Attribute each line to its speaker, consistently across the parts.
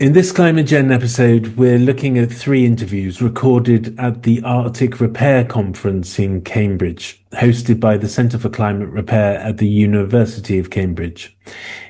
Speaker 1: In this ClimateGenn episode, we're looking at 3 interviews recorded at the Arctic Repair Conference in Cambridge, hosted by the Centre for Climate Repair at the University of Cambridge.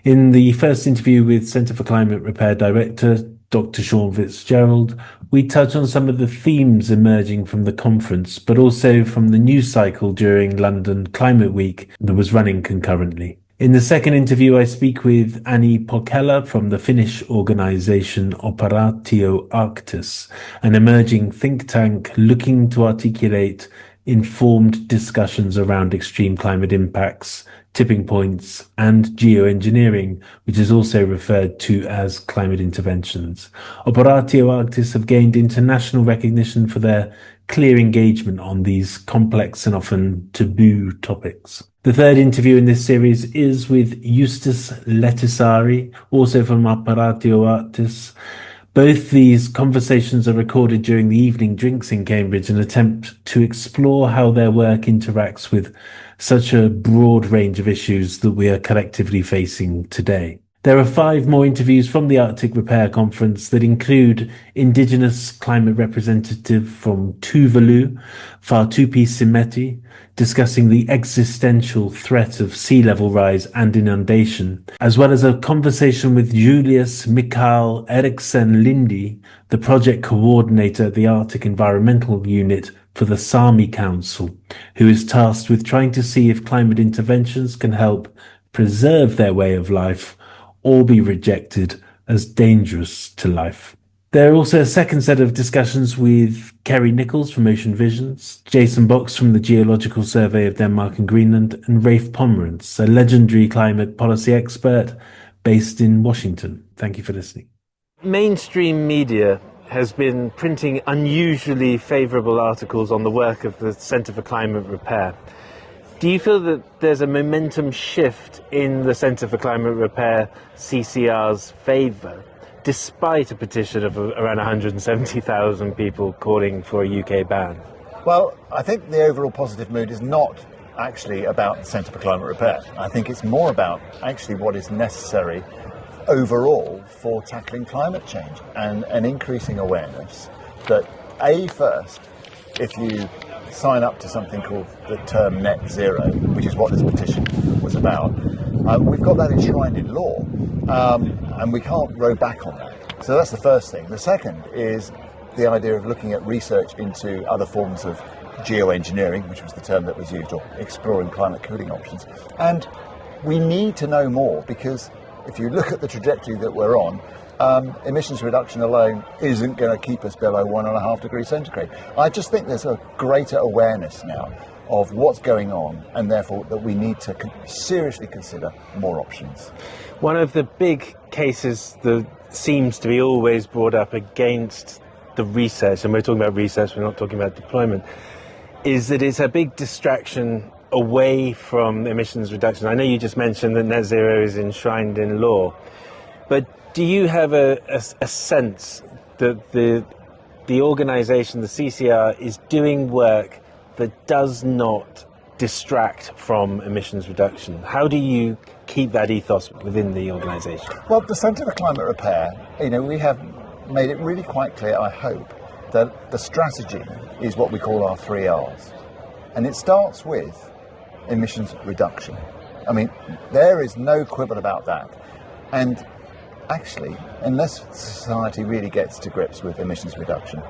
Speaker 1: In the first interview with Centre for Climate Repair Director, Dr. Shaun Fitzgerald, we touch on some of the themes emerging from the conference, but also from the news cycle during London Climate Week that was running concurrently. In the second interview, I speak with Anni Pokela from the Finnish organisation Operaatio Arktis, an emerging think tank looking to articulate informed discussions around extreme climate impacts, tipping points, and geoengineering, which is also referred to as climate interventions. Operaatio Arktis have gained international recognition for their clear engagement on these complex and often taboo topics. The third interview in this series is with Justus Lehtisaari, also from Operaatio Arktis. Both these conversations are recorded during the evening drinks in Cambridge, an attempt to explore how their work interacts with such a broad range of issues that we are collectively facing today. There are 5 more interviews from the Arctic Repair Conference that include Indigenous climate representative from Tuvalu, Faatupi discussing the existential threat of sea level rise and inundation, as well as a conversation with Julius Mikael Eriksen Lindy, the project coordinator at the Arctic Environmental Unit for the Sami Council, who is tasked with trying to see if climate interventions can help preserve their way of life or be rejected as dangerous to life. There are also a second set of discussions with Kerry Nichols from Ocean Visions, Jason Box from the Geological Survey of Denmark and Greenland, and Rafe Pomerantz, a legendary climate policy expert based in Washington. Thank you for listening. Mainstream media has been printing unusually favourable articles on the work of the Centre for Climate Repair. Do you feel that there's a momentum shift in the Centre for Climate Repair CCR's favour, despite a petition of around 170,000 people calling for a UK ban?
Speaker 2: Well, I think the overall positive mood is not actually about the Centre for Climate Repair. I think it's more about actually what is necessary overall for tackling climate change and an increasing awareness that, first, if you sign up to something called the term net zero, which is what this petition was about, we've got that enshrined in law, and we can't row back on that. So that's the first thing. The second is the idea of looking at research into other forms of geoengineering, which was the term that was used, or exploring climate cooling options. And we need to know more, because if you look at the trajectory that we're on, emissions reduction alone isn't going to keep us below 1.5 degrees centigrade. I just think there's a greater awareness now of what's going on, and therefore that we need to seriously consider more options.
Speaker 1: One of the big cases that seems to be always brought up against the research, and we're talking about research, we're not talking about deployment, is that it's a big distraction away from emissions reduction. I know you just mentioned that net zero is enshrined in law, but do you have a sense that the organisation, the CCR, is doing work that does not distract from emissions reduction? How do you keep that ethos within the organisation?
Speaker 2: Well, the Centre for Climate Repair, we have made it really quite clear, I hope, that the strategy is what we call our 3 Rs. And it starts with emissions reduction. I mean, there is no quibble about that. And actually, unless society really gets to grips with emissions reduction,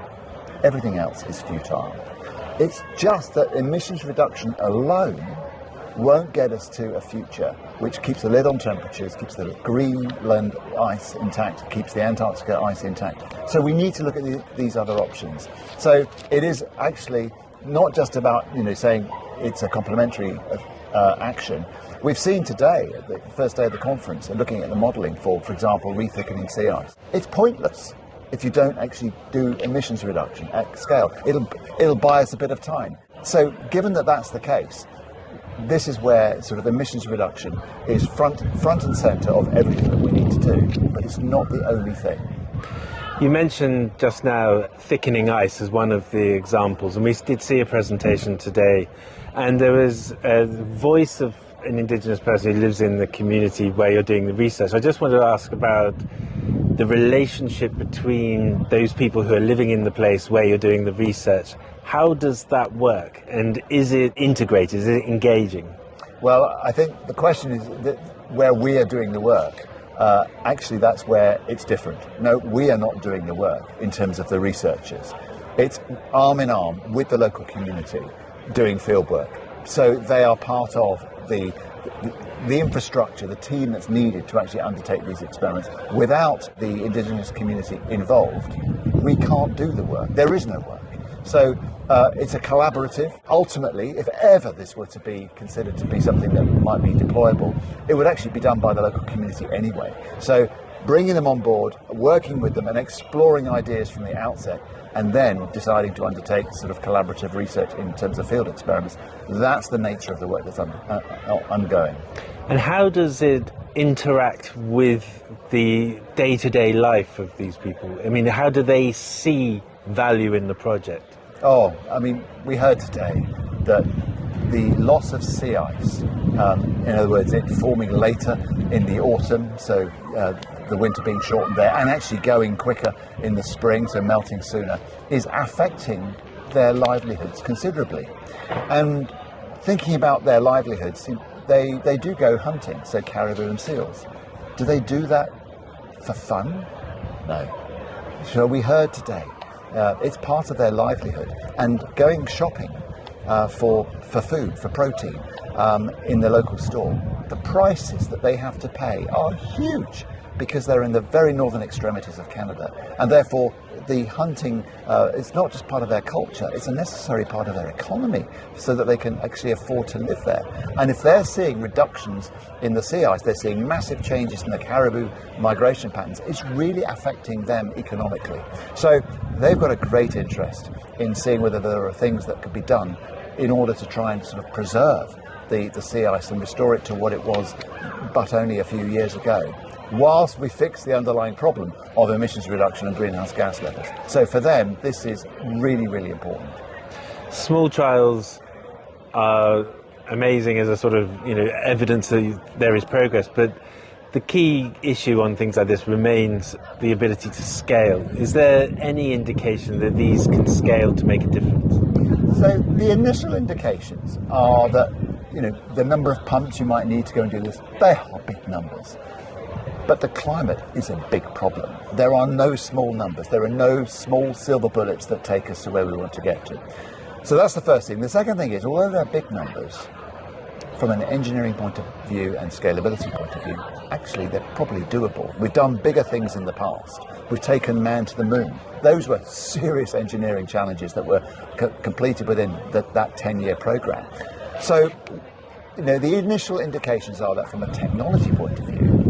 Speaker 2: everything else is futile. It's just that emissions reduction alone won't get us to a future which keeps the lid on temperatures, keeps the Greenland ice intact, keeps the Antarctica ice intact. So we need to look at these other options. So it is actually not just about saying it's a complementary action. We've seen today, at the first day of the conference, and looking at the modelling for example, rethickening sea ice. It's pointless if you don't actually do emissions reduction at scale. It'll buy us a bit of time. So given that that's the case, this is where sort of emissions reduction is front and centre of everything that we need to do, but it's not the only thing.
Speaker 1: You mentioned just now thickening ice as one of the examples, and we did see a presentation today, and there was a voice of an Indigenous person who lives in the community where you're doing the research. I just wanted to ask about the relationship between those people who are living in the place where you're doing the research. How does that work? And is it integrated? Is it engaging?
Speaker 2: Well, I think the question is that where we are doing the work, actually that's where it's different. No, we are not doing the work in terms of the researchers. It's arm in arm with the local community doing field work. So they are part of the infrastructure, the team that's needed to actually undertake these experiments. Without the indigenous community involved, we can't do the work. There is no work. So it's a collaborative. Ultimately, if ever this were to be considered to be something that might be deployable, it would actually be done by the local community anyway. So bringing them on board, working with them and exploring ideas from the outset, and then deciding to undertake sort of collaborative research in terms of field experiments, that's the nature of the work that's ongoing.
Speaker 1: And how does it interact with the day-to-day life of these people? I mean, how do they see value in the project?
Speaker 2: Oh, I mean, we heard today that the loss of sea ice, in other words, it forming later in the autumn, so the winter being shortened there, and actually going quicker in the spring, so melting sooner, is affecting their livelihoods considerably. And thinking about their livelihoods, they do go hunting, so caribou and seals. Do they do that for fun? No. So we heard today, it's part of their livelihood. And going shopping for food, for protein, in the local store, the prices that they have to pay are huge because they're in the very northern extremities of Canada. And therefore, the hunting is not just part of their culture, it's a necessary part of their economy so that they can actually afford to live there. And if they're seeing reductions in the sea ice, they're seeing massive changes in the caribou migration patterns, it's really affecting them economically. So they've got a great interest in seeing whether there are things that could be done in order to try and sort of preserve the sea ice and restore it to what it was but only a few years ago, whilst we fix the underlying problem of emissions reduction and greenhouse gas levels. So for them, this is really, really important.
Speaker 1: Small trials are amazing as a sort of, evidence that there is progress, but the key issue on things like this remains the ability to scale. Is there any indication that these can scale to make a difference?
Speaker 2: So the initial indications are that, the number of pumps you might need to go and do this, they are big numbers. But the climate is a big problem. There are no small numbers. There are no small silver bullets that take us to where we want to get to. So that's the first thing. The second thing is, although they're big numbers, from an engineering point of view and scalability point of view, actually they're probably doable. We've done bigger things in the past. We've taken man to the moon. Those were serious engineering challenges that were completed within that 10-year program. So, the initial indications are that from a technology point of view,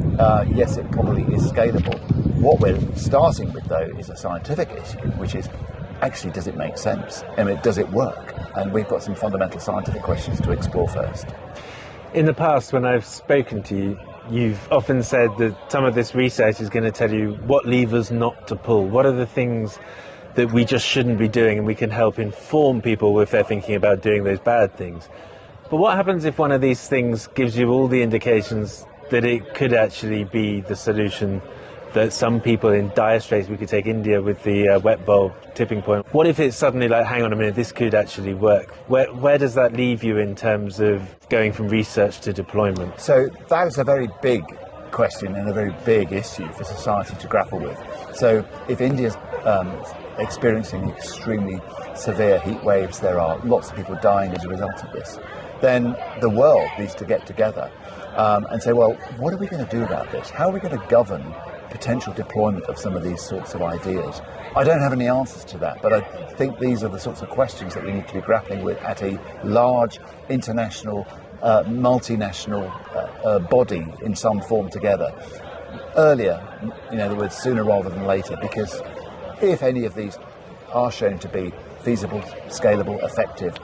Speaker 2: yes, it probably is scalable. What we're starting with, though, is a scientific issue, which is, actually, does it make sense? Does it work? And we've got some fundamental scientific questions to explore first.
Speaker 1: In the past, when I've spoken to you, you've often said that some of this research is going to tell you what levers not to pull. What are the things that we just shouldn't be doing, and we can help inform people if they're thinking about doing those bad things. But what happens if one of these things gives you all the indications that it could actually be the solution, that some people in dire straits, we could take India with the wet bulb tipping point. What if it's suddenly like, hang on a minute, this could actually work? Where does that leave you in terms of going from research to deployment?
Speaker 2: So that is a very big question and a very big issue for society to grapple with. So if India's experiencing extremely severe heat waves, there are lots of people dying as a result of this, then the world needs to get together and say, well, what are we going to do about this? How are we going to govern potential deployment of some of these sorts of ideas? I don't have any answers to that, but I think these are the sorts of questions that we need to be grappling with at a large international, multinational body in some form together. Earlier, in other words, sooner rather than later, because if any of these are shown to be feasible, scalable, effective,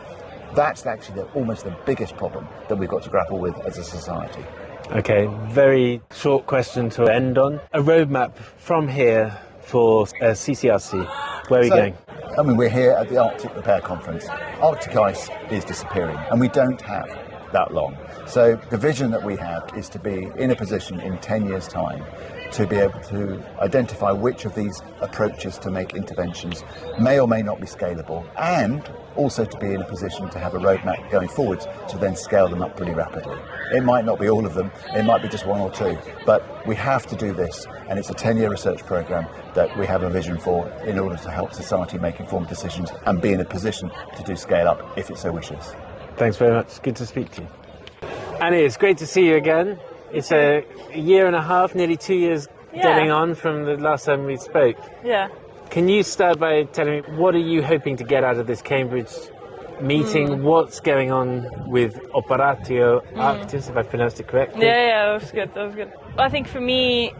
Speaker 2: that's actually almost the biggest problem that we've got to grapple with as a society.
Speaker 1: Okay, very short question to end on. A roadmap from here for CCRC. Where are we going?
Speaker 2: We're here at the Arctic Repair Conference. Arctic ice is disappearing, and we don't have that long. So the vision that we have is to be in a position in 10 years' time to be able to identify which of these approaches to make interventions may or may not be scalable, and also to be in a position to have a roadmap going forwards to then scale them up pretty rapidly. It might not be all of them, it might be just one or two, but we have to do this, and it's a 10-year research programme that we have a vision for in order to help society make informed decisions and be in a position to do scale up if it so wishes.
Speaker 1: Thanks very much. Good to speak to you. Annie, it's great to see you again. It's a year and a half, nearly 2 years getting on from the last time we spoke.
Speaker 3: Yeah.
Speaker 1: Can you start by telling me, what are you hoping to get out of this Cambridge meeting? What's going on with Operaatio Arktis, if I pronounced it correctly?
Speaker 3: Yeah, that was good. I think for me,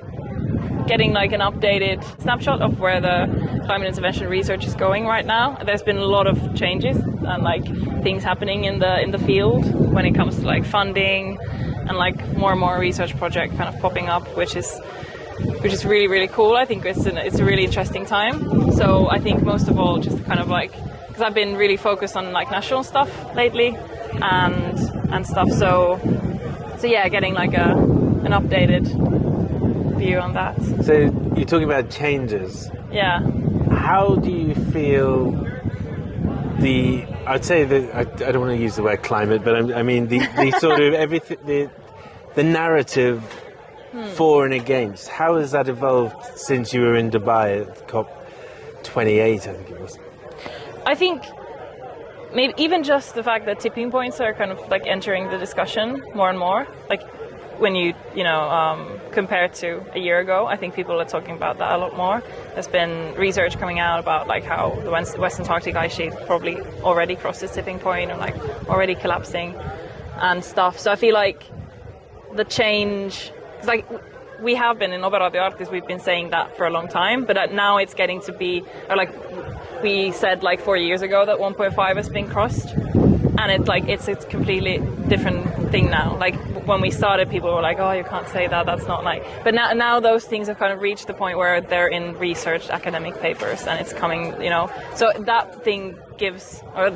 Speaker 3: getting like an updated snapshot of where the climate intervention research is going right now. There's been a lot of changes and like things happening in the field when it comes to like funding and like more and more research project kind of popping up, which is really, really cool. I think it's a really interesting time. So I think most of all, just kind of like, because I've been really focused on like national stuff lately and stuff. So yeah, getting like an updated view on that.
Speaker 1: So you're talking about changes.
Speaker 3: Yeah.
Speaker 1: How do you feel I'd say that I don't want to use the word climate, but I mean the sort of everything, the narrative for and against. How has that evolved since you were in Dubai at COP28, I think it was? I
Speaker 3: think maybe even just the fact that tipping points are kind of like entering the discussion more and more. Like when you compare it to a year ago, I think people are talking about that a lot more. There's been research coming out about like how the Western Arctic ice sheet probably already crossed its tipping point or like already collapsing and stuff. So I feel like the change, it's like we have been in Operaatio Arktis, we've been saying that for a long time, but now it's getting to be, or like we said like 4 years ago that 1.5 has been crossed, and it's a completely different thing now. Like when we started, people were like, oh, you can't say that, that's not like, but now those things have kind of reached the point where they're in research academic papers and it's coming, so that thing gives, or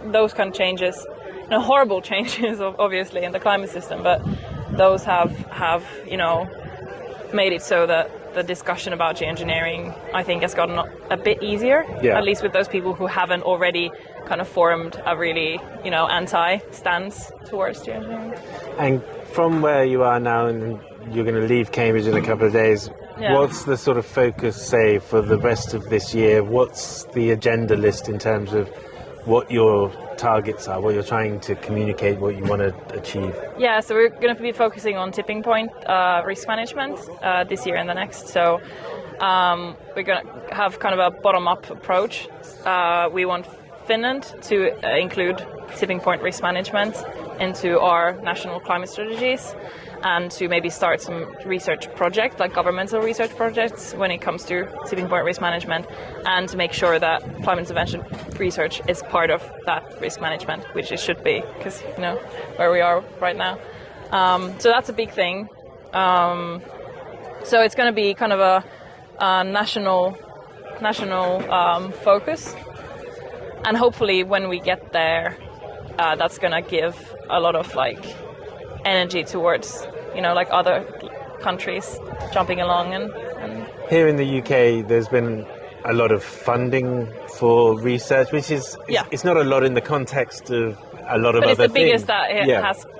Speaker 3: those kind of changes, horrible changes obviously in the climate system, but those have made it so that the discussion about geoengineering, I think, has gotten a bit easier, at least with those people who haven't already kind of formed a really, anti-stance towards geoengineering.
Speaker 1: And from where you are now, and you're going to leave Cambridge in a couple of days, what's the sort of focus, say, for the rest of this year? What's the agenda list in terms of what your targets are, what you're trying to communicate, what you want to achieve?
Speaker 3: Yeah, so we're going to be focusing on tipping point risk management this year and the next. So we're going to have kind of a bottom-up approach. We want Finland to include tipping point risk management into our national climate strategies, and to maybe start some research projects, like governmental research projects, when it comes to tipping point risk management, and to make sure that climate intervention research is part of that risk management, which it should be, because where we are right now. So that's a big thing. So it's going to be kind of a national focus, and hopefully when we get there, that's going to give a lot of energy towards other countries jumping along and
Speaker 1: Here in the UK, there's been a lot of funding for research, which is it's not a lot in the context of a lot of
Speaker 3: but
Speaker 1: other things.
Speaker 3: But it's the biggest that it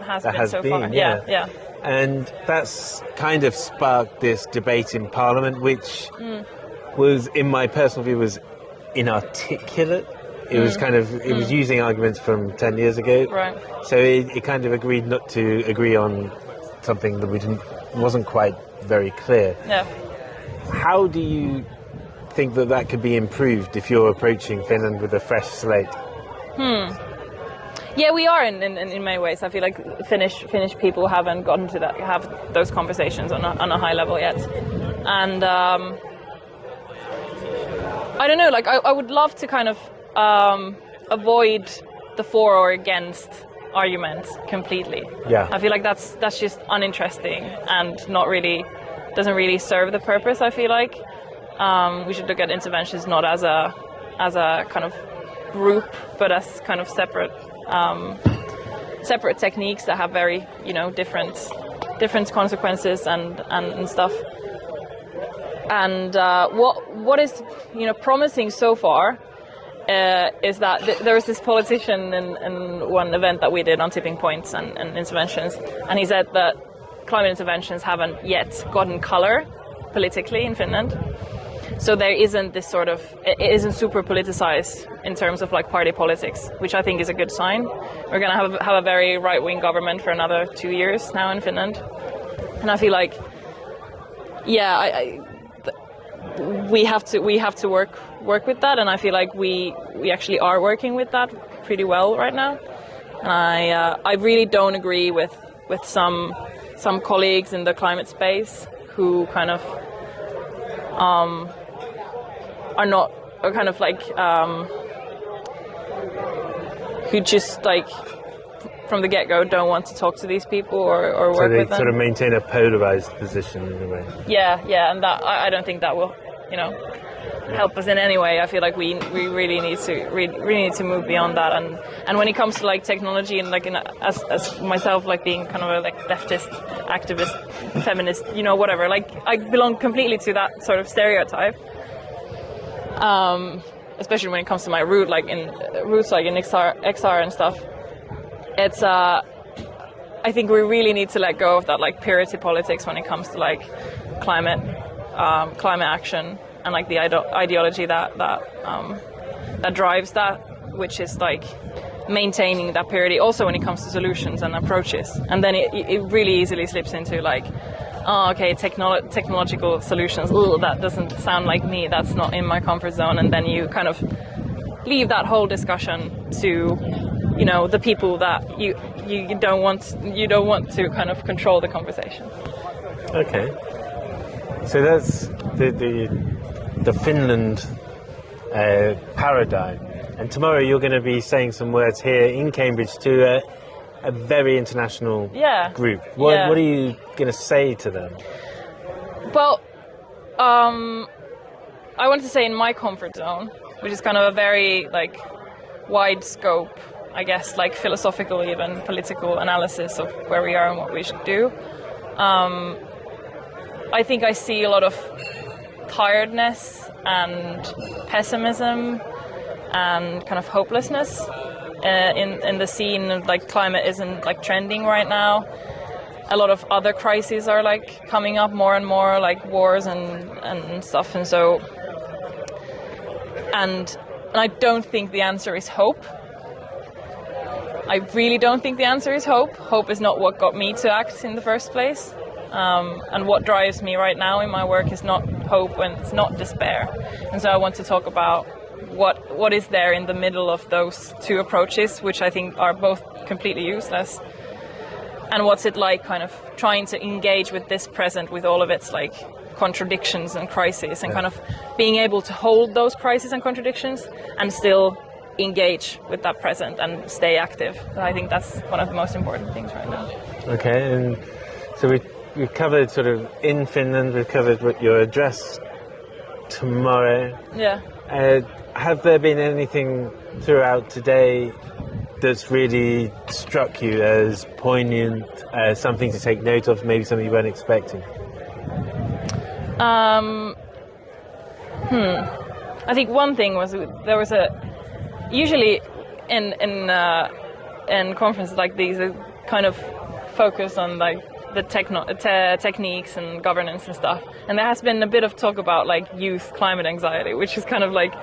Speaker 3: has been so far. Yeah.
Speaker 1: And that's kind of sparked this debate in Parliament, which was, in my personal view, was inarticulate. It was kind of, it was using arguments from 10 years ago.
Speaker 3: Right.
Speaker 1: So it kind of agreed not to agree on something that wasn't quite very clear.
Speaker 3: Yeah.
Speaker 1: How do you think that could be improved if you're approaching Finland with a fresh slate?
Speaker 3: Yeah, we are in many ways. I feel like Finnish people haven't gotten to have those conversations on a high level yet. And I don't know, I would love to kind of avoid the for or against argument completely.
Speaker 1: Yeah.
Speaker 3: I feel like that's just uninteresting and doesn't really serve the purpose. I feel like we should look at interventions not as a kind of group, but as kind of separate techniques that have very different consequences and stuff. And what is promising so far is that there was this politician in one event that we did on tipping points and interventions, and he said that climate interventions haven't yet gotten color politically in Finland. So there isn't this sort of, it isn't super politicized in terms of like party politics, which I think is a good sign. We're going to have a very right-wing government for another 2 years now in Finland. And I feel like, we have to work with that, and I feel like we actually are working with that pretty well right now. And I really don't agree with some colleagues in the climate space who kind of who just like from the get-go don't want to talk to these people or work with them. So
Speaker 1: they sort of maintain a polarized position in a way.
Speaker 3: Yeah, and that I don't think that will, help us in any way. I feel like we really need to move beyond that. And when it comes to like technology and like as myself, like being kind of a like leftist, activist, feminist, whatever. Like I belong completely to that sort of stereotype. Especially when it comes to my roots like in XR and stuff. It's I think we really need to let go of that like purity politics when it comes to like climate action and like the ideology that drives that, which is like maintaining that purity also when it comes to solutions and approaches. And then it really easily slips into like, technological solutions. Ooh, that doesn't sound like me. That's not in my comfort zone. And then you kind of leave that whole discussion to, the people that you don't want to kind of control the conversation.
Speaker 1: Okay. So that's the Finland paradigm. And tomorrow you're going to be saying some words here in Cambridge to a very international group. What are you going to say to them?
Speaker 3: Well, I want to say in my comfort zone, which is kind of a very like wide scope, I guess, like philosophical, even political analysis of where we are and what we should do. I think I see a lot of tiredness and pessimism and kind of hopelessness in the scene of like climate isn't like trending right now. A lot of other crises are like coming up more and more, like wars and stuff, and so and I don't think the answer is hope. I really don't think the answer is hope. Hope is not what got me to act in the first place. And what drives me right now in my work is not hope and it's not despair. And so I want to talk about what is there in the middle of those two approaches, which I think are both completely useless. And what's it like kind of trying to engage with this present with all of its like contradictions and crises and kind of being able to hold those crises and contradictions and still engage with that present and stay active. I think that's one of the most important things right now.
Speaker 1: Okay, and so we've covered sort of in Finland, we've covered what your address tomorrow.
Speaker 3: Yeah.
Speaker 1: Have there been anything throughout today that's really struck you as poignant, something to take note of, maybe something you weren't expecting?
Speaker 3: I think one thing was there was usually in conferences like these, kind of focus on like the techniques and governance and stuff. And there has been a bit of talk about like youth climate anxiety, which is kind of like,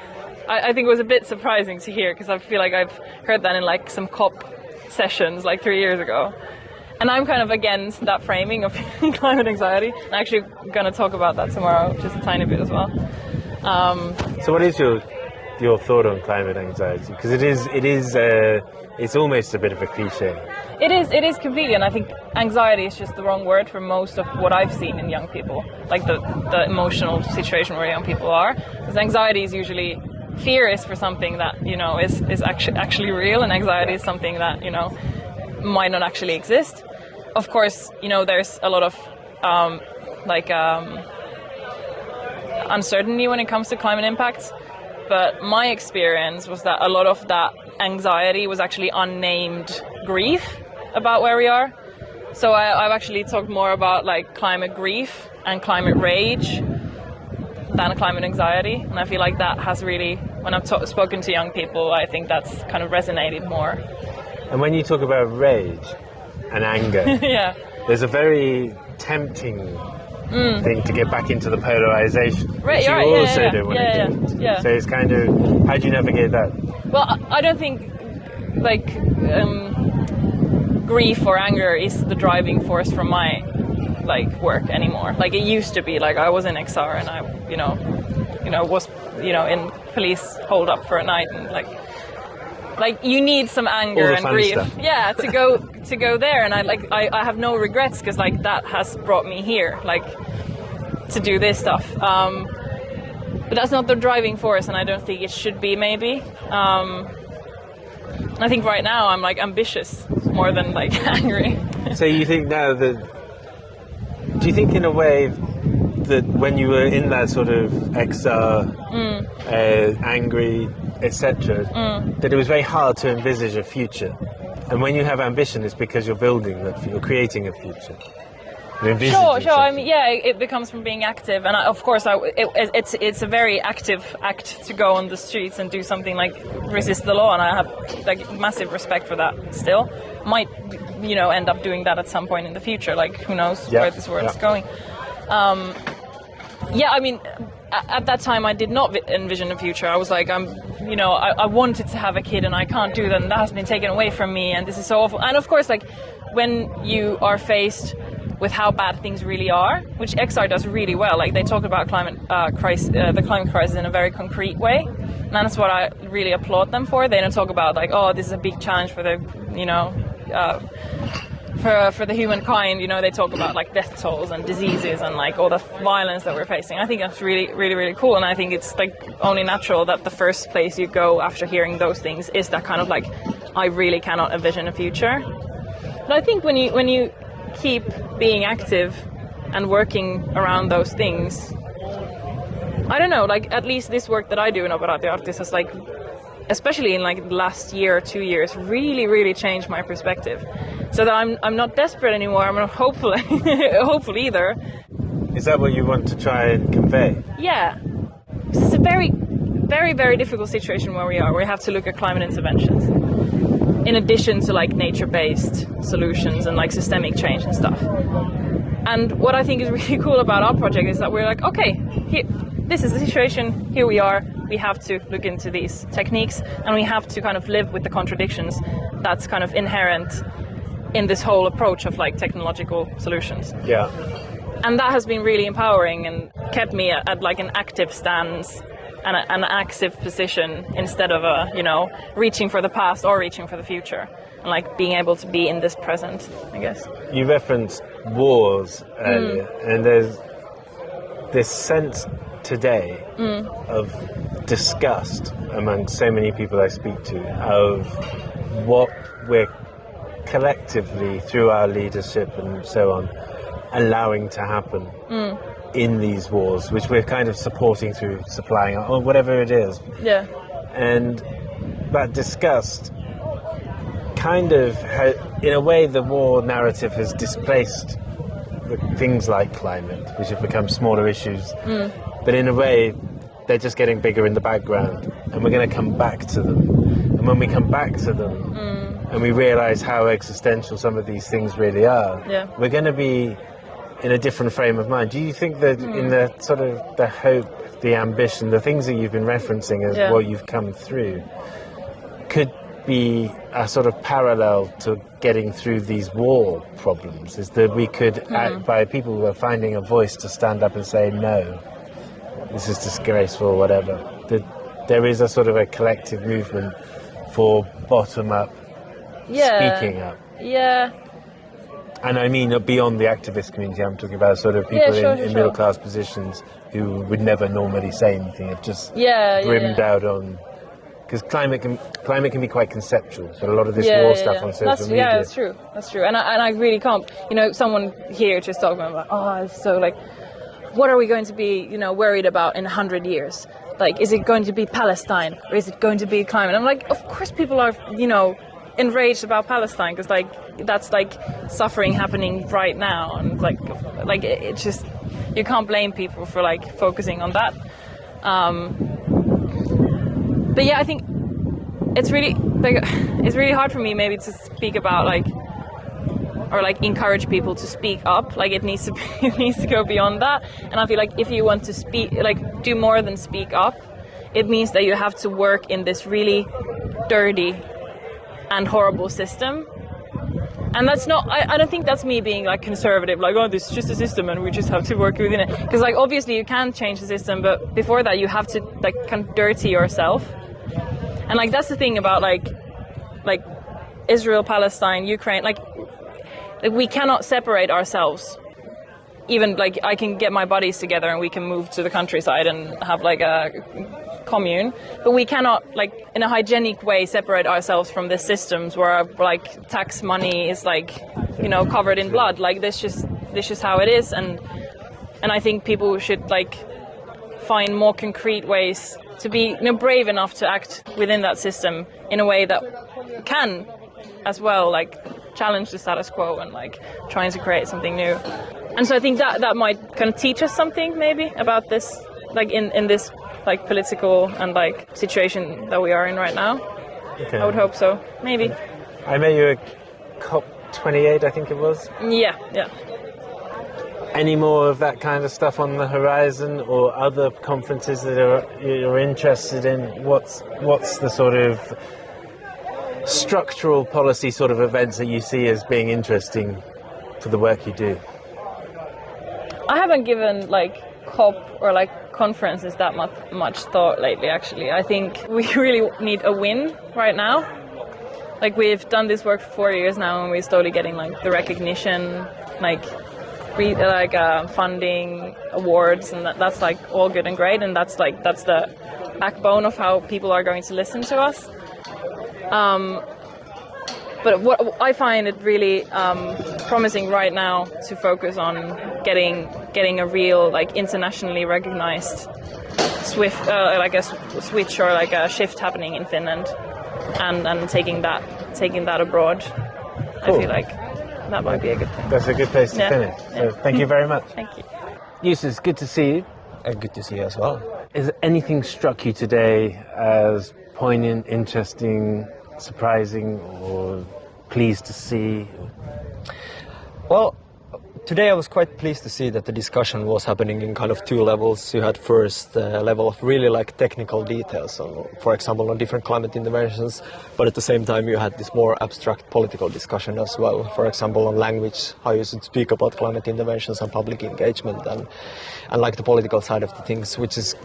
Speaker 3: I think it was a bit surprising to hear because I feel like I've heard that in like some COP sessions like 3 years ago. And I'm kind of against that framing of climate anxiety. I'm actually going to talk about that tomorrow, just a tiny bit as well.
Speaker 1: So what is your thought on climate anxiety? Because it's almost a bit of a cliche.
Speaker 3: It is completely, and I think anxiety is just the wrong word for most of what I've seen in young people, like the emotional situation where young people are. Because anxiety is usually, fear is for something that, is actually real, and anxiety is something that, might not actually exist. Of course, there's a lot of uncertainty when it comes to climate impacts. But my experience was that a lot of that anxiety was actually unnamed grief about where we are. So I've actually talked more about like climate grief and climate rage than climate anxiety. And I feel like that has really, when I've spoken to young people, I think that's kind of resonated more.
Speaker 1: And when you talk about rage and anger,
Speaker 3: Yeah.
Speaker 1: there's a very tempting thing to get back into the polarization,
Speaker 3: Right,
Speaker 1: which you
Speaker 3: right,
Speaker 1: also don't want to do.
Speaker 3: Yeah.
Speaker 1: So it's kind of, how do you navigate that?
Speaker 3: Well, I don't think like grief or anger is the driving force from my like work anymore. Like it used to be. Like I was in XR and I, was in police hold up for a night and like you need some anger and grief,
Speaker 1: stuff.
Speaker 3: yeah, to go there. And I have no regrets because like that has brought me here, like to do this stuff. But that's not the driving force, and I don't think it should be. Maybe. I think right now I'm like ambitious more than like angry.
Speaker 1: So you think now that? Do you think in a way that when you were in that sort of XR, angry, etc., that it was very hard to envisage a future? And when you have ambition, it's because you're building that, you're creating a future.
Speaker 3: Sure. I mean, yeah, it becomes from being active, and of course, it's a very active act to go on the streets and do something like resist the law, and I have like massive respect for that. Still, might end up doing that at some point in the future. Like who knows where this world is going. I mean, at that time I did not envision a future. I was like, I wanted to have a kid and I can't do that, and that has been taken away from me, and this is so awful. And of course, like when you are faced with how bad things really are, which XR does really well. Like they talk about the climate crisis in a very concrete way, and that's what I really applaud them for. They don't talk about like, oh, this is a big challenge for the, for the humankind. They talk about like death tolls and diseases and like all the violence that we're facing. I think that's really, really, really cool, and I think it's like only natural that the first place you go after hearing those things is that kind of like, I really cannot envision a future. But I think when you keep being active and working around those things, I don't know, like at least this work that I do in Operaatio Arktis has like, especially in like the last year or 2 years, really, really changed my perspective. So that I'm not desperate anymore, I'm not hopeful either.
Speaker 1: Is that what you want to try and convey?
Speaker 3: Yeah. It's a very, very, very difficult situation where we are. We have to look at climate interventions in addition to like nature-based solutions and like systemic change and stuff. And what I think is really cool about our project is that we're like, okay, this is the situation, here we are, we have to look into these techniques, and we have to kind of live with the contradictions that's kind of inherent in this whole approach of like technological solutions.
Speaker 1: Yeah.
Speaker 3: And that has been really empowering and kept me at like an active stance and an active position instead of reaching for the past or reaching for the future, and like being able to be in this present, I guess.
Speaker 1: You referenced wars earlier, and there's this sense today of disgust among so many people I speak to of what we're collectively, through our leadership and so on, allowing to happen in these wars, which we're kind of supporting through supplying or whatever it is.
Speaker 3: Yeah.
Speaker 1: And that disgust kind of, in a way, the war narrative has displaced things like climate, which have become smaller issues. But in a way, they're just getting bigger in the background, and we're going to come back to them. And when we come back to them, and we realise how existential some of these things really are, we're going to be in a different frame of mind. Do you think that in the sort of the hope, the ambition, the things that you've been referencing as what you've come through, could be a sort of parallel to getting through these war problems? Is that we could, by people who are finding a voice to stand up and say, no, this is disgraceful, whatever, that there is a sort of a collective movement for bottom-up speaking up.
Speaker 3: Yeah.
Speaker 1: And I mean beyond the activist community, I'm talking about sort of people in middle-class positions who would never normally say anything, have just brimmed out on... Because climate can be quite conceptual, but a lot of this war stuff on social media...
Speaker 3: Yeah, that's true. And I really can't... someone here just talking about, it's so like... What are we going to be, worried about in 100 years? Like, is it going to be Palestine, or is it going to be climate? I'm like, of course people are, enraged about Palestine, because like that's like suffering happening right now, and like it just you can't blame people for like focusing on that. But yeah, I think it's really hard for me maybe to speak about like, or like encourage people to speak up. Like it needs to go beyond that. And I feel like if you want to speak, like do more than speak up, it means that you have to work in this really dirty and horrible system. And that's not, I don't think that's me being like conservative, like, oh, this is just a system and we just have to work within it. Because like obviously you can change the system, but before that you have to like kind of dirty yourself. And like that's the thing about like Israel, Palestine, Ukraine, like we cannot separate ourselves. Even like I can get my buddies together and we can move to the countryside and have like a commune, but we cannot like in a hygienic way separate ourselves from the systems where like tax money is like, you know, covered in blood. Like this is how it is. And I think people should like find more concrete ways to be, you know, brave enough to act within that system in a way that can as well like challenge the status quo and like trying to create something new. And so I think that might kind of teach us something maybe about this, like in this like political and like situation that we are in right now.
Speaker 1: Okay.
Speaker 3: I would hope so, maybe.
Speaker 1: I met you at COP28, I think it was.
Speaker 3: Yeah.
Speaker 1: Any more of that kind of stuff on the horizon, or other conferences that you're interested in? What's the sort of structural policy sort of events that you see as being interesting for the work you do?
Speaker 3: I haven't given like COP or like conferences that much thought lately, actually. I think we really need a win right now. Like we've done this work for 4 years now and we're slowly getting like the recognition, like funding, awards, and that's like all good and great, and that's the backbone of how people are going to listen to us. But what I find it really promising right now to focus on getting a real like internationally recognized swift like a switch or like a shift happening in Finland, and taking that abroad. Cool. I feel like that might be a good thing.
Speaker 1: That's a good place to finish. So thank you very much.
Speaker 3: Thank you.
Speaker 1: Justus, good to see you.
Speaker 4: Good to see you as well.
Speaker 1: Is anything struck you today as poignant, interesting, surprising, or pleased to see?
Speaker 4: Well, today I was quite pleased to see that the discussion was happening in kind of two levels. You had first the level of really like technical details, so, for example, on different climate interventions, but at the same time you had this more abstract political discussion as well. For example, on language, how you should speak about climate interventions and public engagement, and like the political side of the things, which is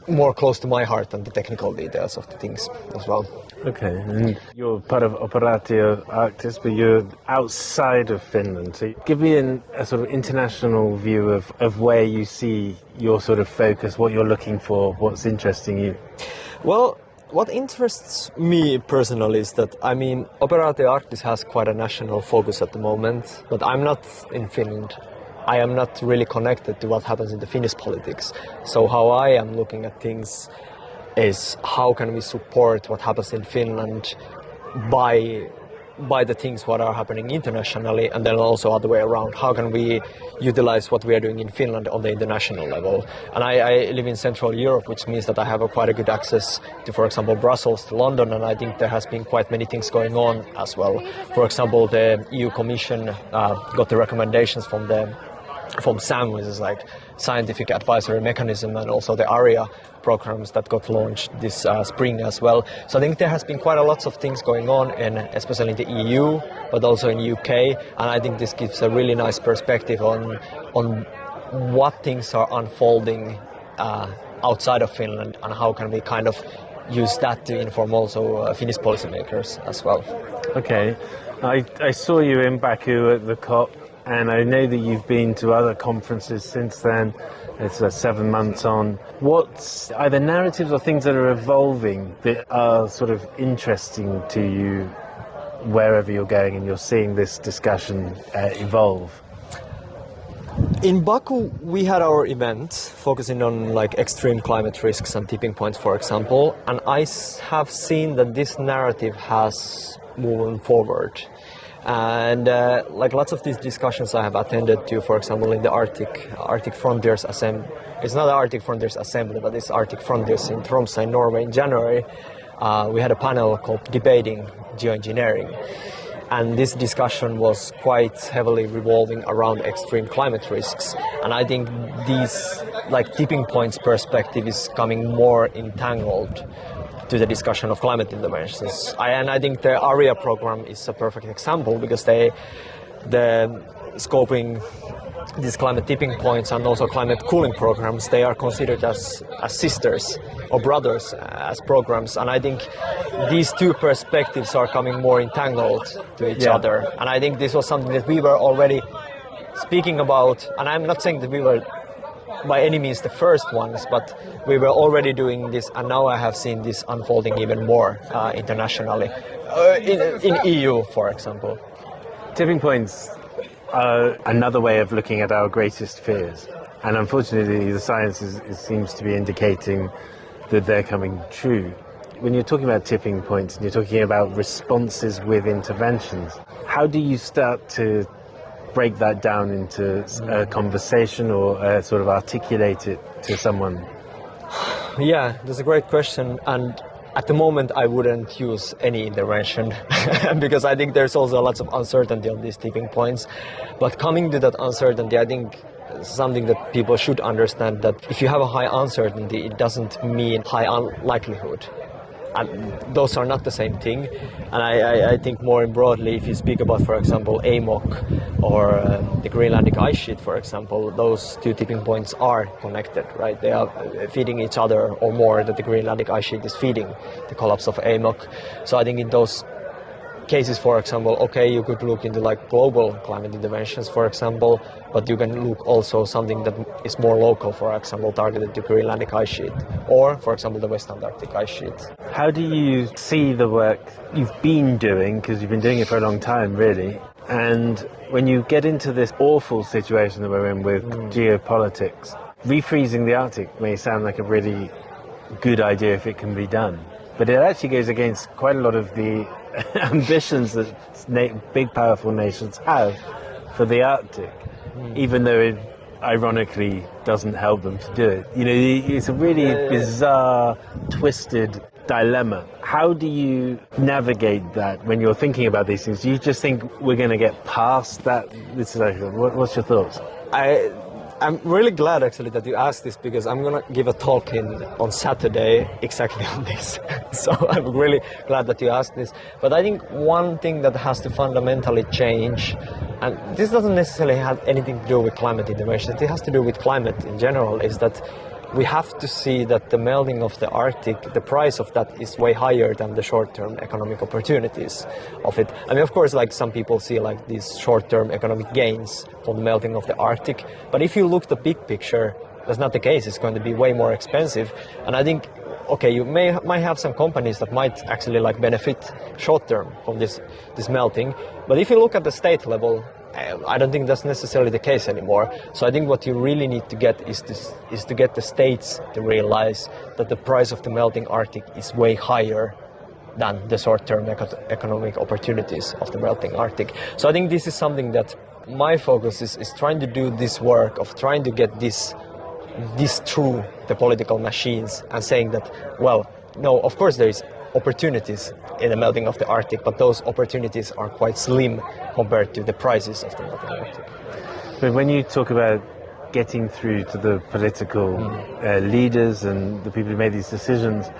Speaker 4: more close to my heart than the technical details of the things as well.
Speaker 1: Okay, and you're part of Operaatio Arktis, but you're outside of Finland. So give me a sort of international view of where you see your sort of focus, what you're looking for, what's interesting you.
Speaker 4: Well, what interests me personally is that, I mean, Operaatio Arktis has quite a national focus at the moment, but I'm not in Finland. I am not really connected to what happens in the Finnish politics. So how I am looking at things is how can we support what happens in Finland by the things what are happening internationally, and then also other way around. How can we utilize what we are doing in Finland on the international level? And I live in Central Europe, which means that I have quite a good access to, for example, Brussels, to London, and I think there has been quite many things going on as well. For example, the EU Commission got the recommendations from SAM, which is like Scientific Advisory Mechanism, and also the ARIA programs that got launched this spring as well. So I think there has been quite a lot of things going on, especially in the EU, but also in UK, and I think this gives a really nice perspective on what things are unfolding outside of Finland, and how can we kind of use that to inform also Finnish policymakers as well.
Speaker 1: Okay, I saw you in Baku at the COP, and I know that you've been to other conferences since then. It's 7 months on. What's either narratives or things that are evolving that are sort of interesting to you wherever you're going and you're seeing this discussion evolve?
Speaker 4: In Baku, we had our event focusing on like extreme climate risks and tipping points, for example, and I have seen that this narrative has moved forward. And like lots of these discussions I have attended to, for example, in the Arctic Frontiers Assembly. It's not the Arctic Frontiers Assembly, but it's Arctic Frontiers in Tromsø in Norway in January. We had a panel called Debating Geoengineering. And this discussion was quite heavily revolving around extreme climate risks. And I think these like tipping points perspective is coming more entangled to the discussion of climate interventions. And I think the ARIA program is a perfect example because the scoping these climate tipping points and also climate cooling programs, they are considered as sisters or brothers as programs. And I think these two perspectives are coming more entangled to each other. And I think this was something that we were already speaking about. And I'm not saying that we were by any means the first ones, but we were already doing this. And now I have seen this unfolding even more internationally, in EU, for example.
Speaker 1: Tipping points are another way of looking at our greatest fears. And unfortunately, the science seems to be indicating that they're coming true. When you're talking about tipping points and you're talking about responses with interventions, how do you start to break that down into a conversation or sort of articulate it to someone?
Speaker 4: Yeah, that's a great question. And at the moment, I wouldn't use any intervention because I think there's also lots of uncertainty on these tipping points. But coming to that uncertainty, I think something that people should understand that if you have a high uncertainty, it doesn't mean high unlikelihood. And those are not the same thing. And I think more broadly, if you speak about, for example, AMOC or the Greenlandic ice sheet, for example, those two tipping points are connected, right? They are feeding each other or more that the Greenlandic ice sheet is feeding the collapse of AMOC. So I think in those cases, for example, okay, you could look into like global climate interventions, for example, but you can look also something that is more local, for example, targeted to Greenlandic ice sheet, or, for example, the West Antarctic ice sheet.
Speaker 1: How do you see the work you've been doing, because you've been doing it for a long time, really, and when you get into this awful situation that we're in with geopolitics, refreezing the Arctic may sound like a really good idea if it can be done, but it actually goes against quite a lot of the ambitions that big, powerful nations have for the Arctic, even though it ironically doesn't help them to do it. You know, it's a really bizarre, twisted dilemma. How do you navigate that when you're thinking about these things? Do you just think we're going to get past that? What's your thoughts?
Speaker 4: I'm really glad actually that you asked this because I'm going to give a talk on Saturday exactly on this. So I'm really glad that you asked this. But I think one thing that has to fundamentally change, and this doesn't necessarily have anything to do with climate intervention, it has to do with climate in general, is that we have to see that the melting of the Arctic, the price of that is way higher than the short-term economic opportunities of it. I mean, of course, like some people see like these short-term economic gains from the melting of the Arctic. But if you look the big picture, that's not the case. It's going to be way more expensive. And I think, okay, you might have some companies that might actually like benefit short-term from this melting. But if you look at the state level, I don't think that's necessarily the case anymore. So I think what you really need to get is to get the states to realize that the price of the melting Arctic is way higher than the short-term economic opportunities of the melting Arctic. So I think this is something that my focus is trying to do this work of trying to get this through the political machines and saying that, well, no, of course there is opportunities in the melting of the Arctic, but those opportunities are quite slim compared to the prices of the melting Arctic.
Speaker 1: But when you talk about getting through to the political leaders and the people who made these decisions,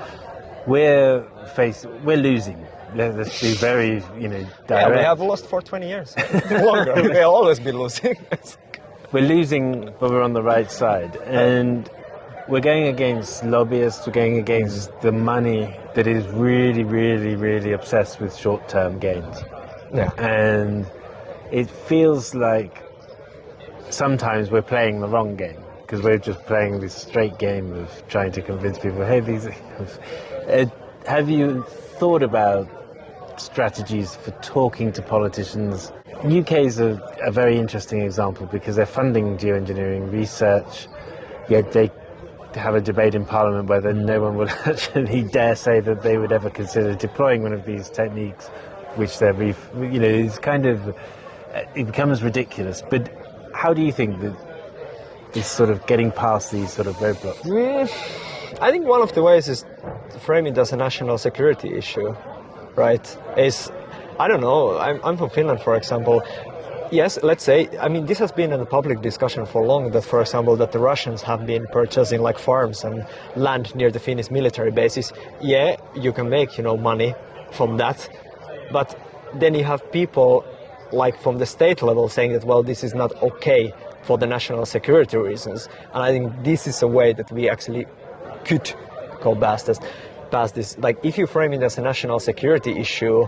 Speaker 1: we're losing. Let's be very, direct.
Speaker 4: Yeah, we have lost for 20 years. Longer. We've always been losing.
Speaker 1: We're losing, but we're on the right side. And we're going against lobbyists, we're going against the money that is really, really, really obsessed with short-term gains.
Speaker 4: Yeah.
Speaker 1: And it feels like sometimes we're playing the wrong game, because we're just playing this straight game of trying to convince people, hey, have you thought about strategies for talking to politicians? UK is a very interesting example because they're funding geoengineering research, yet they have a debate in Parliament whether no one would actually dare say that they would ever consider deploying one of these techniques which it's kind of, it becomes ridiculous. But how do you think that this sort of getting past these sort of roadblocks?
Speaker 4: I think one of the ways is to frame it as a national security issue, right? I don't know, I'm from Finland, for example. Yes, let's say, I mean, this has been in the public discussion for long, that, for example, that the Russians have been purchasing like farms and land near the Finnish military bases. Yeah, you can make, money from that. But then you have people like from the state level saying that, well, this is not okay for the national security reasons. And I think this is a way that we actually could go past this. Like, if you frame it as a national security issue,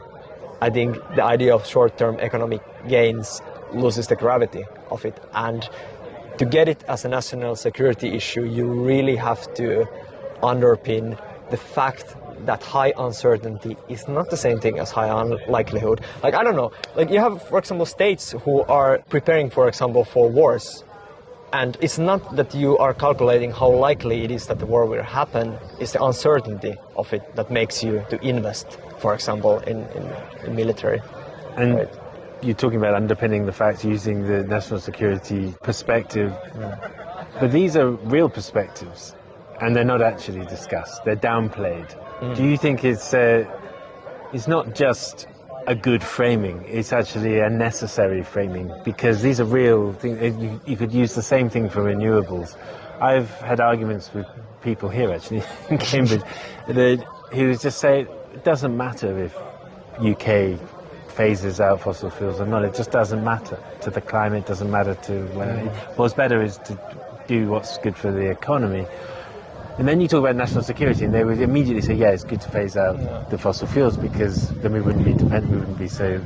Speaker 4: I think the idea of short-term economic gains loses the gravity of it. And to get it as a national security issue, you really have to underpin the fact that high uncertainty is not the same thing as high likelihood. Like, I don't know, like you have, for example, states who are preparing, for example, for wars. And it's not that you are calculating how likely it is that the war will happen, it's the uncertainty of it that makes you to invest, for example, in military.
Speaker 1: And
Speaker 4: right.
Speaker 1: You're talking about underpinning the facts using the national security perspective. But these are real perspectives, and they're not actually discussed. They're downplayed. Do you think it's not just a good framing, it's actually a necessary framing? Because these are real things. You could use the same thing for renewables. I've had arguments with people here, actually, in Cambridge, who just say it doesn't matter if UK phases out fossil fuels or not. It just doesn't matter to the climate, doesn't matter to what's better is to do what's good for the economy. And then you talk about national security, and they would immediately say, yeah, it's good to phase out the fossil fuels because then we wouldn't be dependent, we wouldn't be so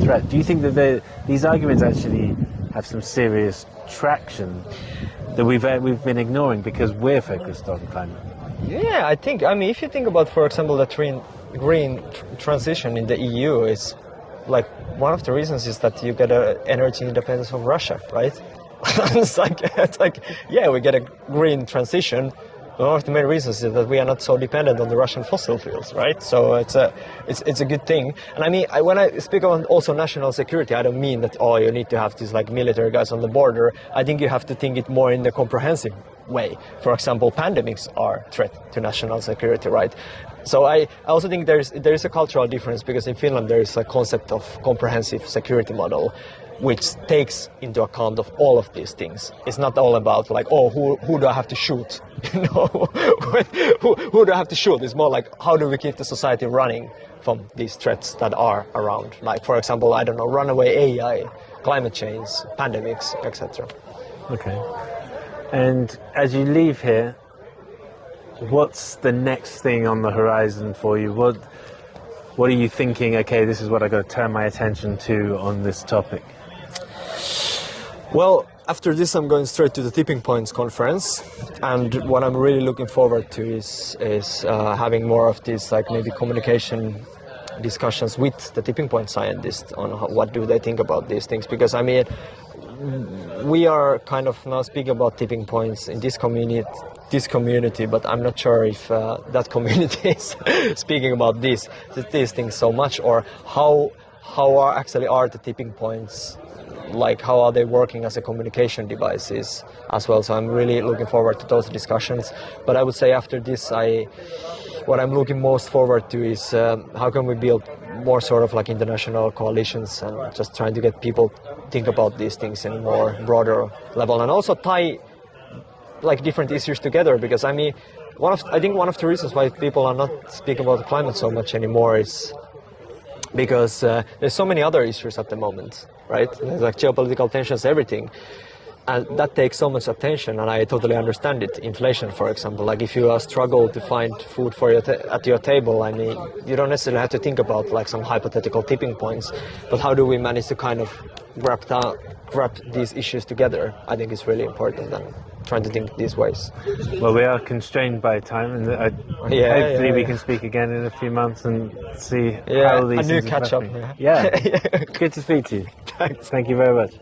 Speaker 1: threat. Do you think that these arguments actually have some serious traction that we've been ignoring because we're focused on climate?
Speaker 4: Yeah, I mean, if you think about, for example, the green transition in the EU, is like one of the reasons is that you get an energy independence from Russia, right? it's like, yeah, we get a green transition. One of the main reasons is that we are not so dependent on the Russian fossil fuels, right? So it's a good thing. And I mean, when I speak about also national security, I don't mean that, you need to have these like military guys on the border. I think you have to think it more in the comprehensive way. For example, pandemics are a threat to national security, right? So I also think there is a cultural difference, because in Finland there is a concept of comprehensive security model, which takes into account of all of these things. It's not all about like, who do I have to shoot? Who do I have to shoot? It's more like, how do we keep the society running from these threats that are around? Like, for example, I don't know, runaway AI, climate change, pandemics, etc.
Speaker 1: Okay. And as you leave here, what's the next thing on the horizon for you? What are you thinking, okay, this is what I've got to turn my attention to on this topic?
Speaker 4: Well, after this I'm going straight to the Tipping Points conference, and what I'm really looking forward to is having more of these like maybe communication discussions with the tipping point scientists on what do they think about these things, because I mean we are kind of now speaking about tipping points in this community, but I'm not sure if that community is speaking about these things so much, or how are the tipping points, like how are they working as a communication devices as well. So I'm really looking forward to those discussions. But I would say after this, what I'm looking most forward to is how can we build more sort of like international coalitions and just trying to get people think about these things in a more broader level, and also tie like different issues together, because I mean I think one of the reasons why people are not speaking about climate so much anymore is because there's so many other issues at the moment, right? There's like geopolitical tensions, everything. And that takes so much attention, and I totally understand it. Inflation, for example, like if you struggle to find food for at your table, I mean, you don't necessarily have to think about like some hypothetical tipping points, but how do we manage to kind of grab these issues together? I think it's really important, and trying to think these ways.
Speaker 1: Well, we are constrained by time, and hopefully we can speak again in a few months and see how these
Speaker 4: a new
Speaker 1: things are
Speaker 4: catch-up.
Speaker 1: happening. Yeah, good to speak to you.
Speaker 4: Thanks.
Speaker 1: Thank you very much.